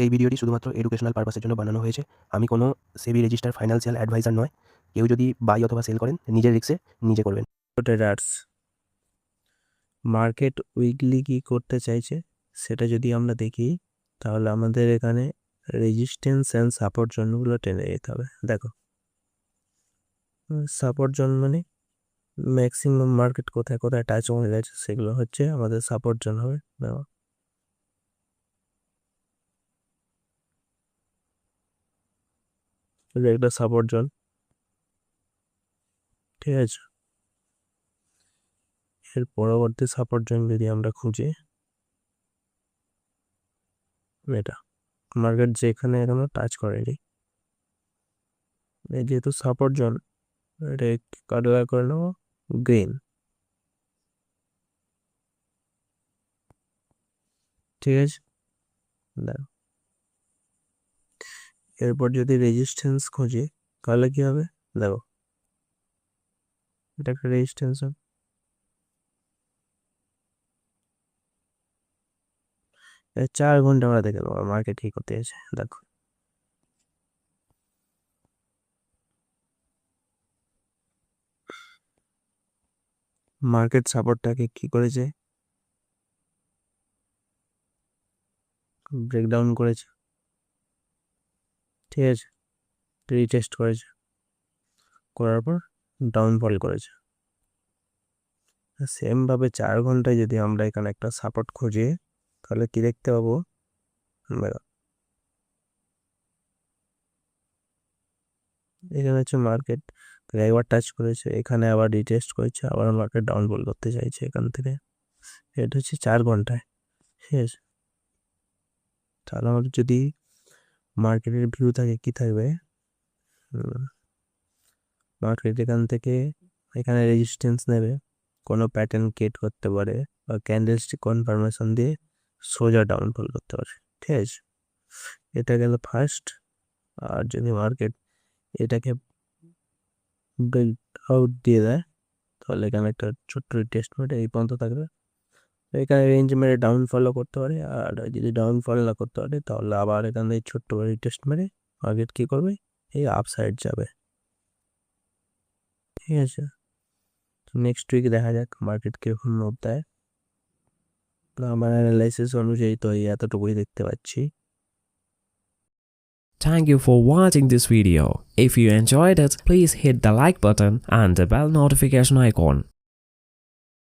এই ভিডিওটি শুধুমাত্র এডুকেশনাল পারপাসের জন্য বানানো হয়েছে। আমি কোনো সেবি রেজিস্টার ফাইন্যান্সিয়াল অ্যাডভাইজার নয়। কেউ যদি বাই অথবা সেল করেন নিজের রিস্কে নিজে করবেন। ট্রেডার্স মার্কেট উইকলি কি করতে চাইছে সেটা যদি আমরা দেখি, তাহলে আমাদের এখানে রেজিস্ট্যান্স অ্যান্ড সাপোর্ট জোনগুলো টেনে যেতে হবে। দেখো, সাপোর্ট জোন মানে ম্যাক্সিমাম মার্কেট কোথায় কোথায় টাচ হয়ে গেছে সেগুলো হচ্ছে আমাদের সাপোর্ট জোন হবে। দেখো, একটা সাপোর্ট জোন, ঠিক আছে। এর পরবর্তী সাপোর্ট জোন যদি আমরা খুঁজি, এটা মার্কেট যেখানে এখনো টাচ করেনি, যেহেতু সাপোর্ট জোন, এটা কার্ডওয়ার করে নেবো গ্রিন, ঠিক আছে। দেখো, এরপর যদি রেজিস্ট্যান্স খুঁজি তাহলে কি হবে, দেখো এটা একটা রেজিস্ট্যান্স, 4 ঘন্টা আমরা দেখে নেবো মার্কেট কি করতে আছে। দেখো, মার্কেট সাপোর্টটাকে কি করেছে, ব্রেকডাউন করেছে, ঠিক আছে, রিটেস্ট করেছে, করার পর ডাউনফল করেছে। সেমভাবে 4 ঘন্টায় যদি আমরা এখানে একটা সাপোর্ট খুঁজি তাহলে কি দেখতে পাবো, এখানে হচ্ছে মার্কেট একবার টাচ করেছে, এখানে আবার রিটেস্ট করেছে, আবার মার্কেট ডাউনফল করতে চাইছে এখান থেকে। এটা হচ্ছে 4 ঘন্টায়, ঠিক আছে। তাহলে আমাদের যদি মার্কেটের ভিউ থাকে কি থাকবে, মার্কেট এখান থেকে এখানে রেজিস্ট্যান্স নেবে, কোনো প্যাটার্ন ক্রিয়েট করতে পারে বা ক্যান্ডেলস্টিক কনফার্মেশন দিয়ে সোজা ডাউনফল করতে পারে, ঠিক আছে। এটা গেল ফার্স্ট। আর যদি মার্কেট এটাকে ব্রেক আউট দিয়ে দেয় তাহলে এখানে একটা ছোট্ট টেস্ট মেরে এই পর্যন্ত থাকবে, এখানে রেঞ্জ মেরে ডাউনফলও করতে পারে। আর যদি ডাউনফল না করতে পারে তাহলে আবার এখান থেকে ছোট্ট করে টেস্ট মেরে মার্কেট কী করবে, এই আপসাইড যাবে, ঠিক আছে। তো নেক্সট উইক দেখা যাক মার্কেট কীরকম মুভ দেয়। আমার অ্যানালাইসিস অনুযায়ী তো এই এতটুকুই দেখতে পাচ্ছি। Thank you for watching this video. If you enjoyed it, please hit the like button and the bell notification icon.